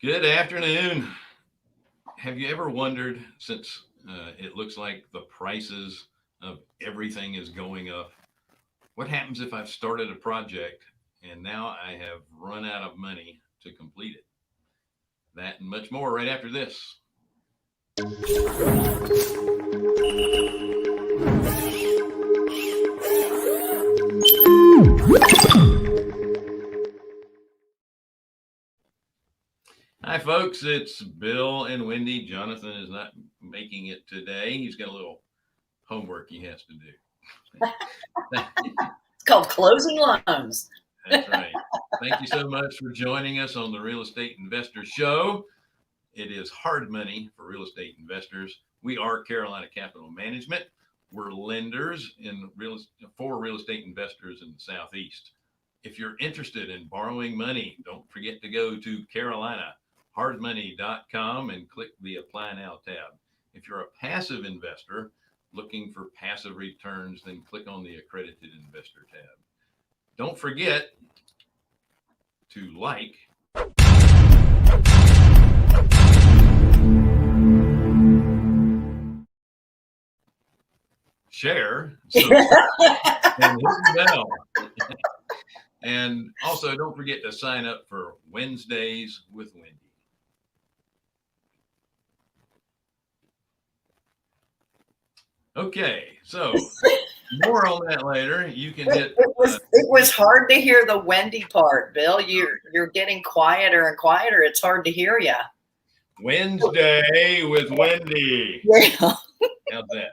Good afternoon. Have you ever wondered, since it looks like the prices of everything is going up, what happens if I've started a project and now I have run out of money to complete it? That and much more right after this. Hi, folks. It's Bill and Wendy. Jonathan is not making it today. He's got a little homework he has to do. It's called closing loans. That's right. Thank you so much for joining us on the Real Estate Investor Show. It is hard money for real estate investors. We are Carolina Capital Management. We're lenders for real estate investors in the Southeast. If you're interested in borrowing money, don't forget to go to carolinahardmoney.com and click the Apply Now tab. If you're a passive investor looking for passive returns, then click on the Accredited Investor tab. Don't forget to share, and hit the bell. And also, don't forget to sign up for Wednesdays with Wendy. Okay, so more on that later. You can hit. It was hard to hear the Wendy part, Bill. You're getting quieter and quieter. It's hard to hear you. Wednesday with Wendy. Yeah. How's that?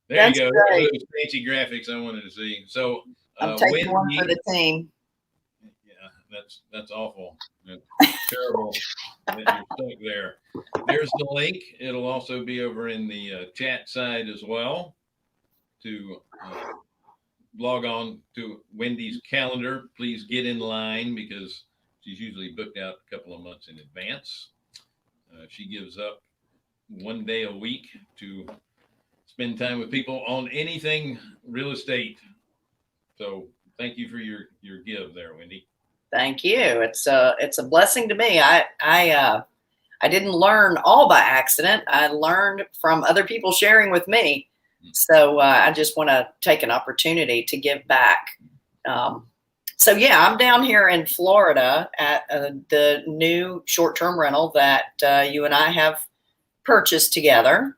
There That's you go. great. Those fancy graphics I wanted to see. So I'm taking one Wendy, for the team. yeah, that's awful. That's terrible that you're stuck there. There's the link. It'll also be over in the chat side as well to log on to Wendy's calendar. Please get in line because she's usually booked out a couple of months in advance. She gives up one day a week to spend time with people on anything real estate. So thank you for your give there, Wendy. Thank you. It's a blessing to me. I didn't learn all by accident. I learned from other people sharing with me. So I just want to take an opportunity to give back. So yeah, I'm down here in Florida at the new short-term rental that you and I have purchased together.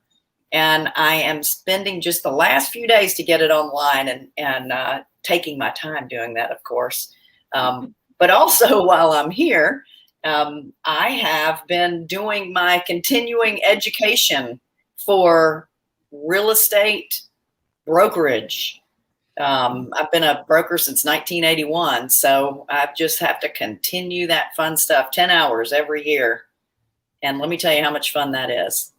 And I am spending just the last few days to get it online and taking my time doing that, of course. But also while I'm here, I have been doing my continuing education for real estate brokerage. I've been a broker since 1981, so I just have to continue that fun stuff, 10 hours every year. And let me tell you how much fun that is.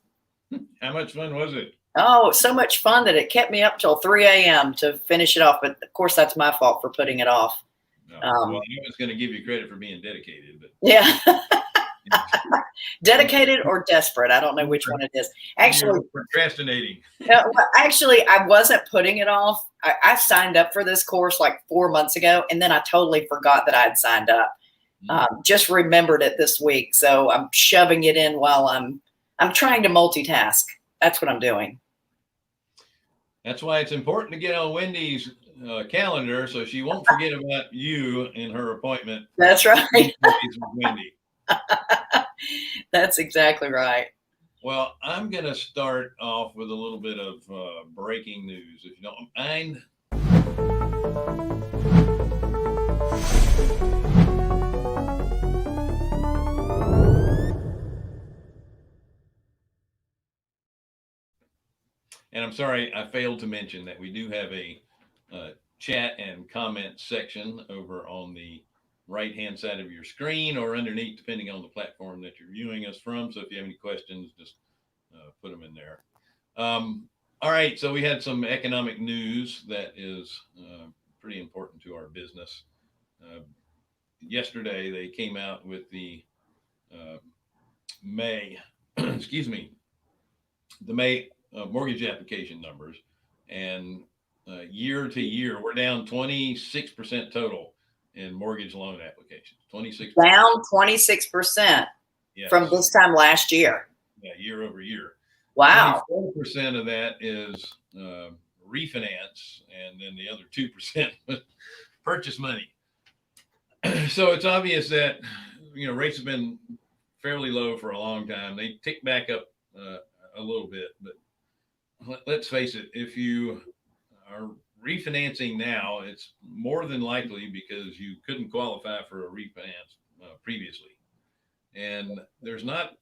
How much fun was it? Oh, so much fun that it kept me up till 3 a.m. to finish it off. But of course, that's my fault for putting it off. No. Well, I was going to give you credit for being dedicated, but yeah. Dedicated or desperate. I don't know which one it is. Actually, procrastinating. Actually, I wasn't putting it off. I signed up for this course like 4 months ago, and then I totally forgot that I had signed up. Just remembered it this week. So I'm shoving it in while I'm trying to multitask. That's what I'm doing. That's why it's important to get on Wendy's calendar so she won't forget about you in her appointment. That's right. With Wendy. That's exactly right. Well, I'm going to start off with a little bit of breaking news, if you don't mind. And I'm sorry, I failed to mention that we do have a chat and comment section over on the right-hand side of your screen or underneath, depending on the platform that you're viewing us from. So if you have any questions, just put them in there. All right, so we had some economic news that is pretty important to our business. Yesterday, they came out with the May, excuse me, the May mortgage application numbers, and year to year, we're down 26% total in mortgage loan applications. 26%. Down 26% Yes. from this time last year. Yeah, year over year. Wow. 24% of that is refinance, and then the other 2% purchase money. So it's obvious that rates have been fairly low for a long time. They tick back up a little bit, but let's face it, if you are refinancing now, it's more than likely because you couldn't qualify for a refinance previously, and there's not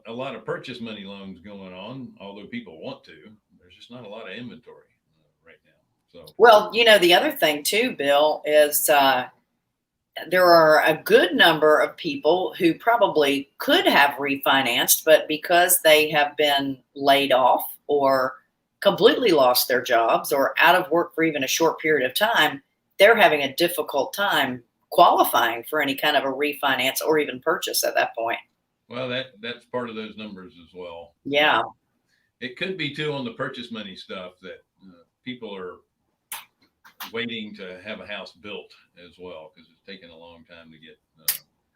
a lot of purchase money loans going on, although people want to. There's just not a lot of inventory right now. So, well, the other thing too, Bill, is there are a good number of people who probably could have refinanced, but because they have been laid off or completely lost their jobs or out of work for even a short period of time, they're having a difficult time qualifying for any kind of a refinance or even purchase at that point. well, that's part of those numbers as well. Yeah. It could be too on the purchase money stuff that people are waiting to have a house built as well, because it's taken a long time to get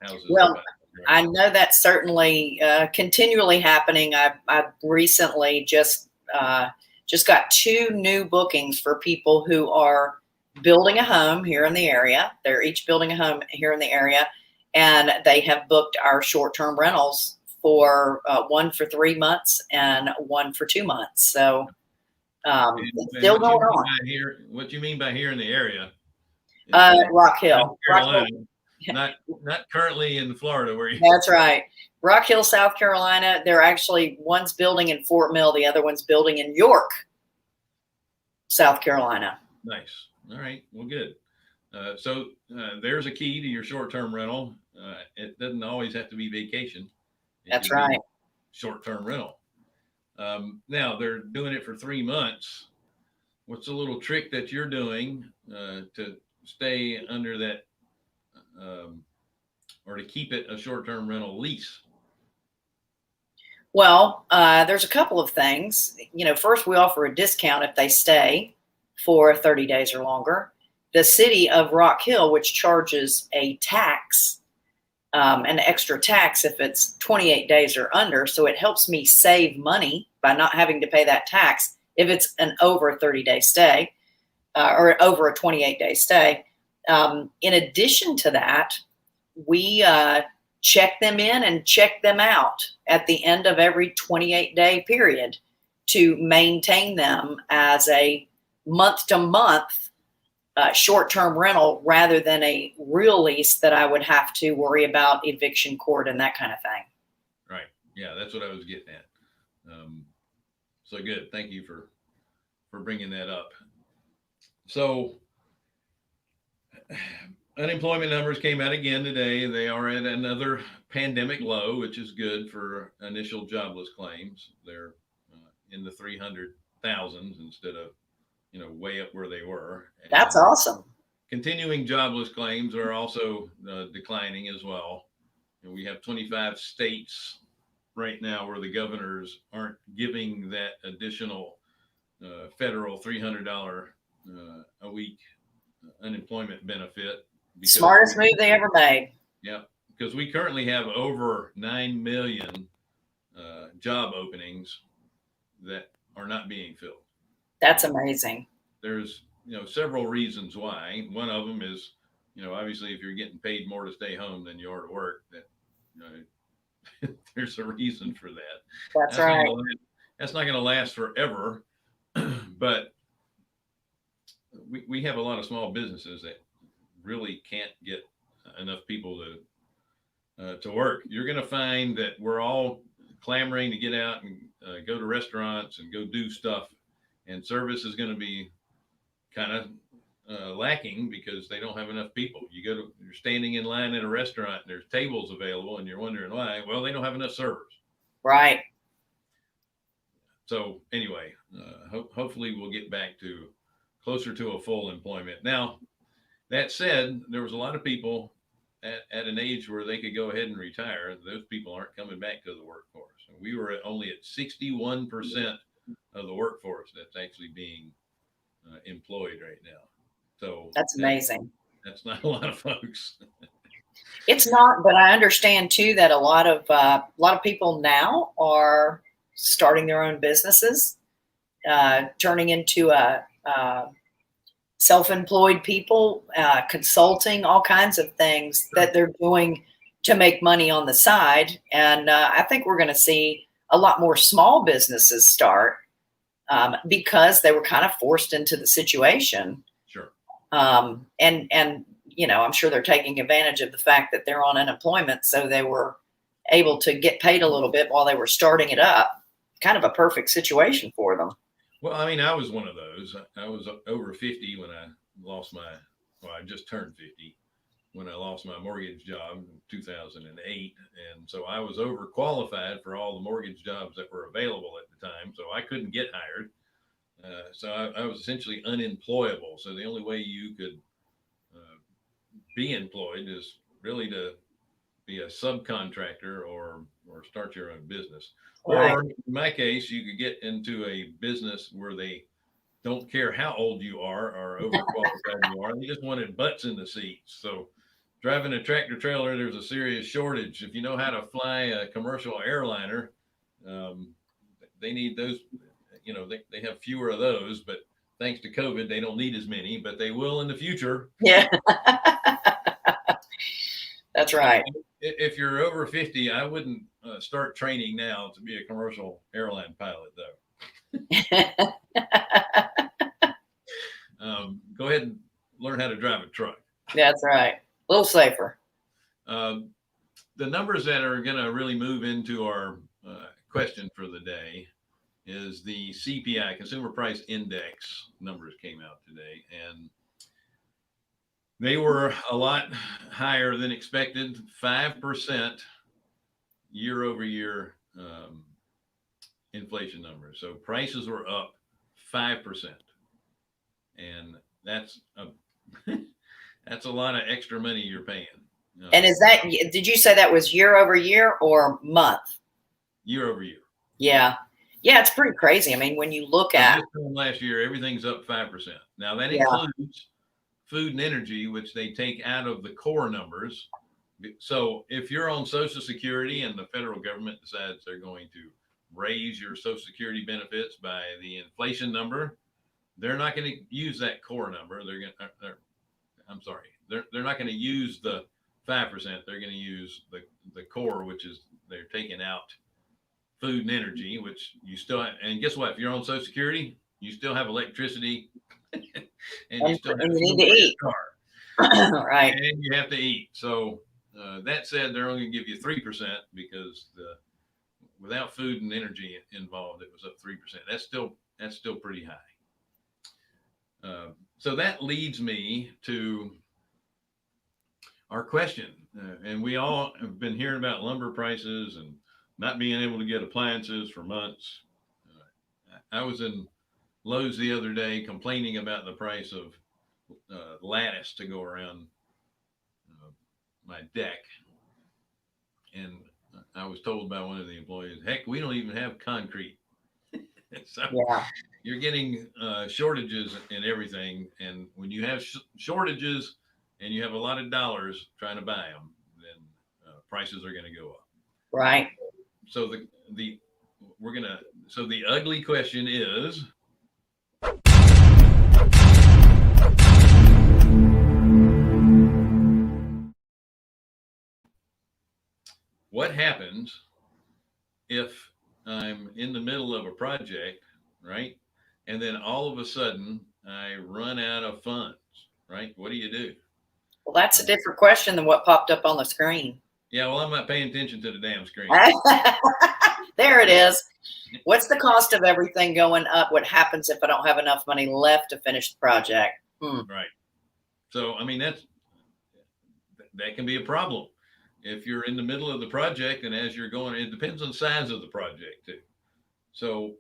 houses. Well, I know that's certainly continually happening. I recently just got 2 new bookings for people who are building a home here in the area. They're each building a home here in the area, and they have booked our short-term rentals for one for 3 months and one for 2 months. So it's still going on. What you mean by here in the area? Rock Hill. Carolina, not currently in Florida, where you. That's right. Rock Hill, South Carolina. They're actually, one's building in Fort Mill, the other one's building in York, South Carolina. Nice. All right. Well, good. So there's a key to your short-term rental. It doesn't always have to be vacation. That's right. Short-term rental. Now they're doing it for 3 months. What's a little trick that you're doing to stay under that, or to keep it a short-term rental lease? Well, there's a couple of things. First, we offer a discount if they stay for 30 days or longer. The city of Rock Hill, which charges a tax, an extra tax if it's 28 days or under. So it helps me save money by not having to pay that tax if it's an over 30-day stay or over a 28-day stay. In addition to that, we check them in and check them out at the end of every 28-day period to maintain them as a month-to-month short-term rental rather than a real lease that I would have to worry about eviction court and that kind of thing. Right. Yeah, that's what I was getting at. So good. Thank you for bringing that up. So unemployment numbers came out again today. They are at another pandemic low, which is good for initial jobless claims. They're in the 300,000s instead of way up where they were. And that's awesome. Continuing jobless claims are also declining as well. And we have 25 states right now where the governors aren't giving that additional federal $300 a week unemployment benefit. Smartest move they ever made. Yeah, because we currently have over 9 million job openings that are not being filled. That's amazing. There's several reasons why. One of them is obviously if you're getting paid more to stay home than you are to work, that there's a reason for that. That's right. That's not going to last forever, but we have a lot of small businesses that really can't get enough people to work. You're going to find that we're all clamoring to get out and go to restaurants and go do stuff, and service is going to be kind of lacking because they don't have enough people. You're standing in line at a restaurant and there's tables available and you're wondering why. Well, they don't have enough servers. Right. So anyway, hopefully we'll get back to closer to a full employment. Now, that said, there was a lot of people at an age where they could go ahead and retire. Those people aren't coming back to the workforce. We were only at 61% of the workforce that's actually being employed right now. So That's amazing. That's not a lot of folks. It's not, but I understand too that a lot of people now are starting their own businesses, turning into self-employed people, consulting, all kinds of things that they're doing to make money on the side. And I think we're going to see a lot more small businesses start because they were kind of forced into the situation. Sure. And you know, I'm sure they're taking advantage of the fact that they're on unemployment, so they were able to get paid a little bit while they were starting it up. Kind of a perfect situation for them. Well, I mean, I was one of those. I was over 50 when I lost I just turned 50 when I lost my mortgage job in 2008. And so I was overqualified for all the mortgage jobs that were available at the time. So I couldn't get hired. So I was essentially unemployable. So the only way you could be employed is really to be a subcontractor or start your own business. Right. Or in my case, you could get into a business where they don't care how old you are or overqualified you are. They just wanted butts in the seats. So driving a tractor trailer, there's a serious shortage. If you know how to fly a commercial airliner, they need those. You know, they have fewer of those, but thanks to COVID, they don't need as many, but they will in the future. Yeah. That's right. If you're over 50, I wouldn't start training now to be a commercial airline pilot, though. Go ahead and learn how to drive a truck. That's right. A little safer. The numbers that are going to really move into our question for the day is the CPI, Consumer Price Index numbers came out today, and they were a lot higher than expected, 5% year over year inflation numbers. So prices were up 5%. And that's that's a lot of extra money you're paying. And did you say that was year over year or month? Year over year. Yeah. Yeah, it's pretty crazy. I mean, when you look at last year, everything's up 5%. Now that includes food and energy, which they take out of the core numbers. So if you're on Social Security and the federal government decides they're going to raise your Social Security benefits by the inflation number, they're not going to use that core number. They're not going to use the 5%. They're going to use the core, which is they're taking out food and energy, which you still have, and guess what? If you're on Social Security, you still have electricity, and you still have you need to eat. Car. Right. And you have to eat. So that said, they're only going to give you 3% because without food and energy involved, it was up 3%. That's still pretty high. So that leads me to our question, and we all have been hearing about lumber prices and not being able to get appliances for months. I was in Lowe's the other day complaining about the price of lattice to go around my deck. And I was told by one of the employees, heck, we don't even have concrete. So you're getting shortages in everything. And when you have shortages and you have a lot of dollars trying to buy them, then prices are going to go up. Right. So the ugly question is, what happens if I'm in the middle of a project, right? And then all of a sudden I run out of funds, right? What do you do? Well, that's a different question than what popped up on the screen. Yeah, well, I'm not paying attention to the damn screen. There it is. What's the cost of everything going up? What happens if I don't have enough money left to finish the project? Right. So, I mean, that can be a problem. If you're in the middle of the project and as you're going, it depends on the size of the project too. So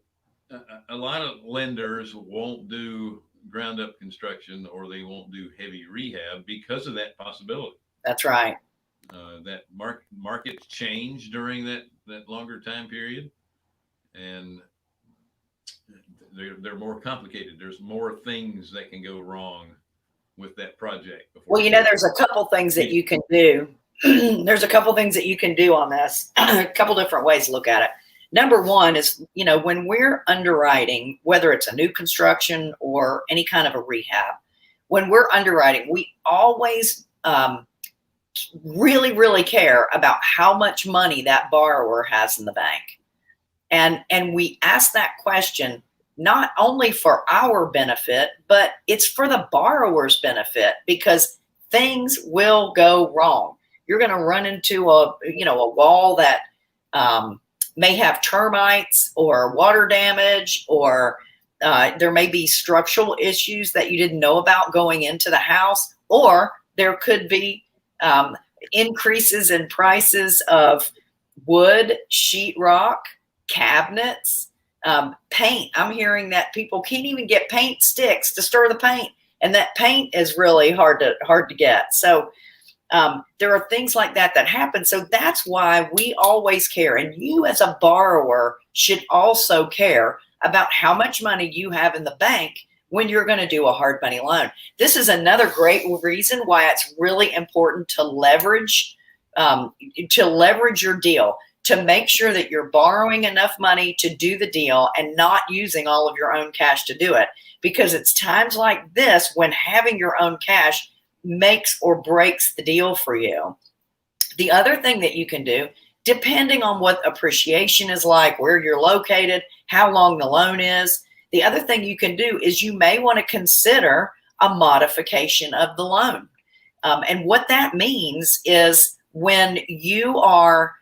a lot of lenders won't do ground up construction or they won't do heavy rehab because of that possibility. That's right. That markets change during that longer time period. And they're more complicated. There's more things that can go wrong with that project. Well, there's a couple things that you can do. There's a couple things that you can do on this. A couple different ways to look at it. Number one is, when we're underwriting, whether it's a new construction or any kind of a rehab, when we're underwriting, we always really, really care about how much money that borrower has in the bank. And we ask that question not only for our benefit, but it's for the borrower's benefit, because things will go wrong. You're going to run into a wall that may have termites or water damage, or there may be structural issues that you didn't know about going into the house, or there could be increases in prices of wood, sheetrock, cabinets, paint. I'm hearing that people can't even get paint sticks to stir the paint, and that paint is really hard to get. So there are things like that happen. So that's why we always care, and you as a borrower should also care about how much money you have in the bank when you're going to do a hard money loan. This is another great reason why it's really important to leverage your deal, to make sure that you're borrowing enough money to do the deal and not using all of your own cash to do it. Because it's times like this when having your own cash makes or breaks the deal for you. The other thing that you can do, depending on what appreciation is like, where you're located, how long the loan is, the other thing you can do is you may want to consider a modification of the loan. And what that means is when you are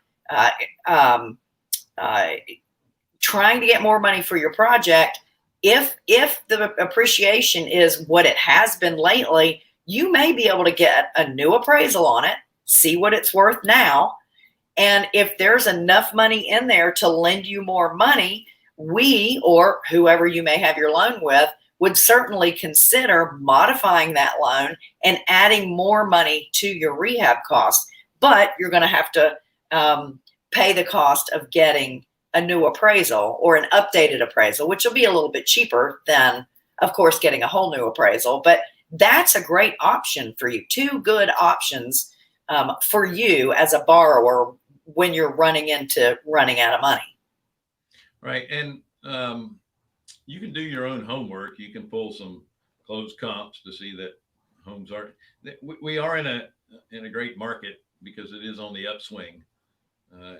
trying to get more money for your project, if the appreciation is what it has been lately, you may be able to get a new appraisal on it, see what it's worth now. And if there's enough money in there to lend you more money, we, or whoever you may have your loan with, would certainly consider modifying that loan and adding more money to your rehab costs. But you're going to have to pay the cost of getting a new appraisal or an updated appraisal, which will be a little bit cheaper than, of course, getting a whole new appraisal. But that's a great option for you. Two good options for you as a borrower when you're running out of money. Right. And you can do your own homework. You can pull some closed comps to see that homes are, we are in a great market because it is on the upswing.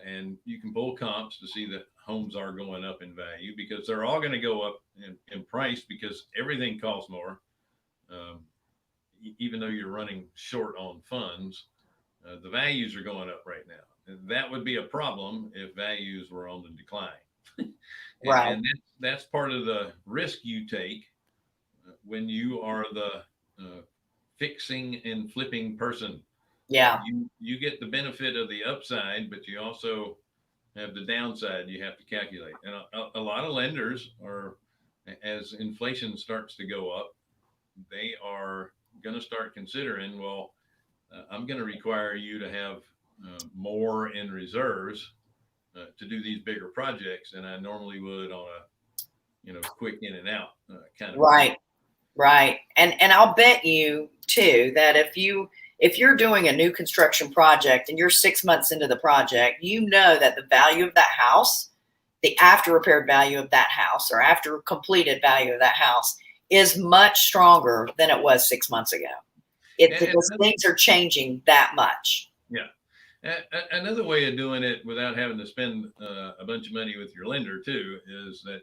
And you can pull comps to see that homes are going up in value, because they're all going to go up in price because everything costs more. Even though you're running short on funds, the values are going up right now. And that would be a problem if values were on the decline. Right. And that's part of the risk you take when you are the fixing and flipping person. Yeah. You get the benefit of the upside, but you also have the downside you have to calculate. And a lot of lenders are, as inflation starts to go up, they are going to start considering, well, I'm going to require you to have more in reserves to do these bigger projects than I normally would on a quick in and out kind of Right. Right. And I'll bet you too that if you're doing a new construction project and you're 6 months into the project, that the value of that house, the after repaired value of that house, or after completed value of that house, is much stronger than it was 6 months ago. Because things are changing that much. Yeah. Another way of doing it without having to spend a bunch of money with your lender too is that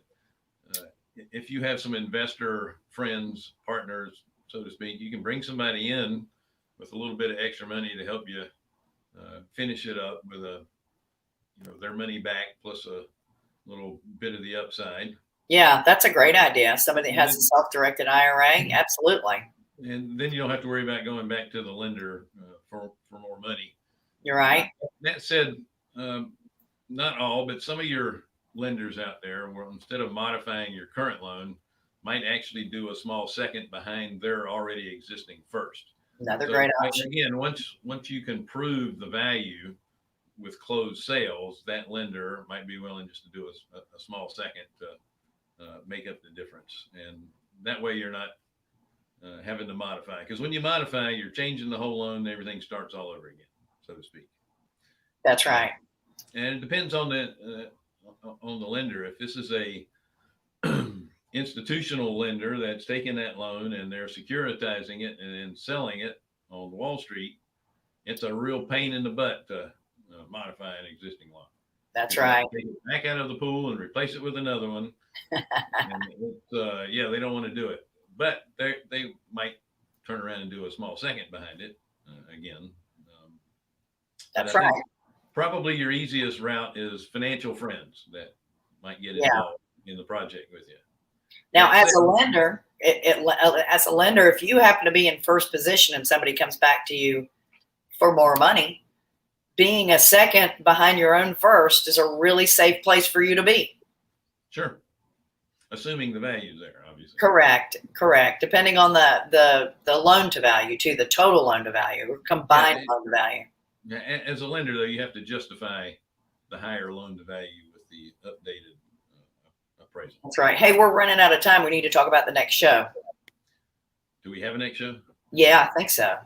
if you have some investor friends, partners, so to speak, you can bring somebody in with a little bit of extra money to help you finish it up with their money back plus a little bit of the upside. Yeah, that's a great idea. Somebody that has a self-directed IRA, absolutely. And then you don't have to worry about going back to the lender for more money. You're right. That said, not all, but some of your lenders out there will, instead of modifying your current loan, might actually do a small second behind their already existing first. Another great option. Again, once you can prove the value with closed sales, that lender might be willing just to do a small second make up the difference. And that way you're not having to modify. Because when you modify, you're changing the whole loan and everything starts all over again, so to speak. That's right. And it depends on the lender. If this is a institutional lender that's taking that loan and they're securitizing it and then selling it on Wall Street, it's a real pain in the butt to modify an existing loan. That's right. Take it back out of the pool and replace it with another one. And yeah, they don't want to do it, but they might turn around and do a small second behind it again. That's right. Probably your easiest route is financial friends that might get involved in the project with you. Now, as a lender, if you happen to be in first position and somebody comes back to you for more money, being a second behind your own first is a really safe place for you to be. Sure. Assuming the value's there, obviously. Correct. Depending on the loan to value too, the total loan to value or combined loan to value. Yeah, as a lender though, you have to justify the higher loan to value with the updated appraisal. That's right. Hey, we're running out of time. We need to talk about the next show. Do we have a next show? Yeah, I think so.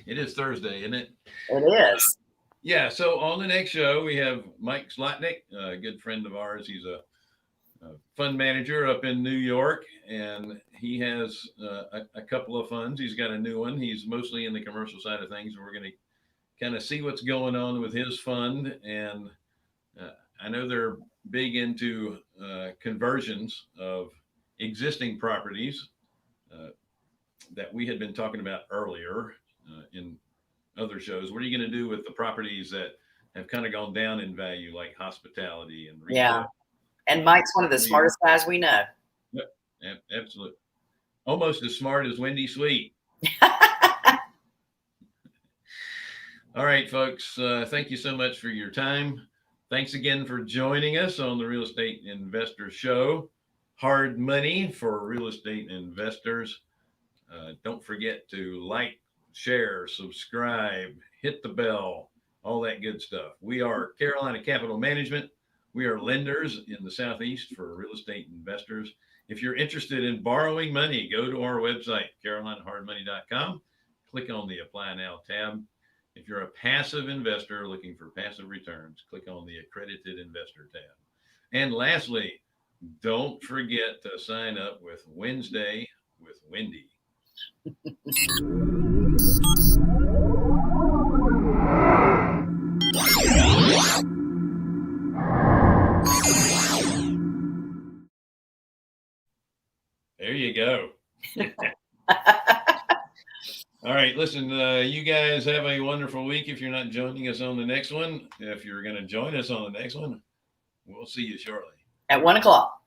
It is Thursday, isn't it? It is. Yeah. So on the next show, we have Mike Slotnick, a good friend of ours. He's a fund manager up in New York, and he has a couple of funds. He's got a new one. He's mostly in the commercial side of things, and we're going to kind of see what's going on with his fund. And I know they're big into conversions of existing properties that we had been talking about earlier in other shows. What are you going to do with the properties that have kind of gone down in value, like hospitality and retail? Yeah. And Mike's one of the smartest guys we know. Yep, absolutely. Almost as smart as Wendy Sweet. All right, folks. Thank you so much for your time. Thanks again for joining us on the Real Estate Investor Show. Hard money for real estate investors. Don't forget to like, share, subscribe, hit the bell, all that good stuff. We are Carolina Capital Management. We are lenders in the Southeast for real estate investors. If you're interested in borrowing money, go to our website, carolinahardmoney.com. Click on the Apply Now tab. If you're a passive investor looking for passive returns, click on the Accredited Investor tab. And lastly, don't forget to sign up with Wednesday with Wendy. There you go. All right, listen, you guys have a wonderful week. If you're not joining us on the next one, if you're going to join us on the next one, we'll see you shortly. At 1 o'clock.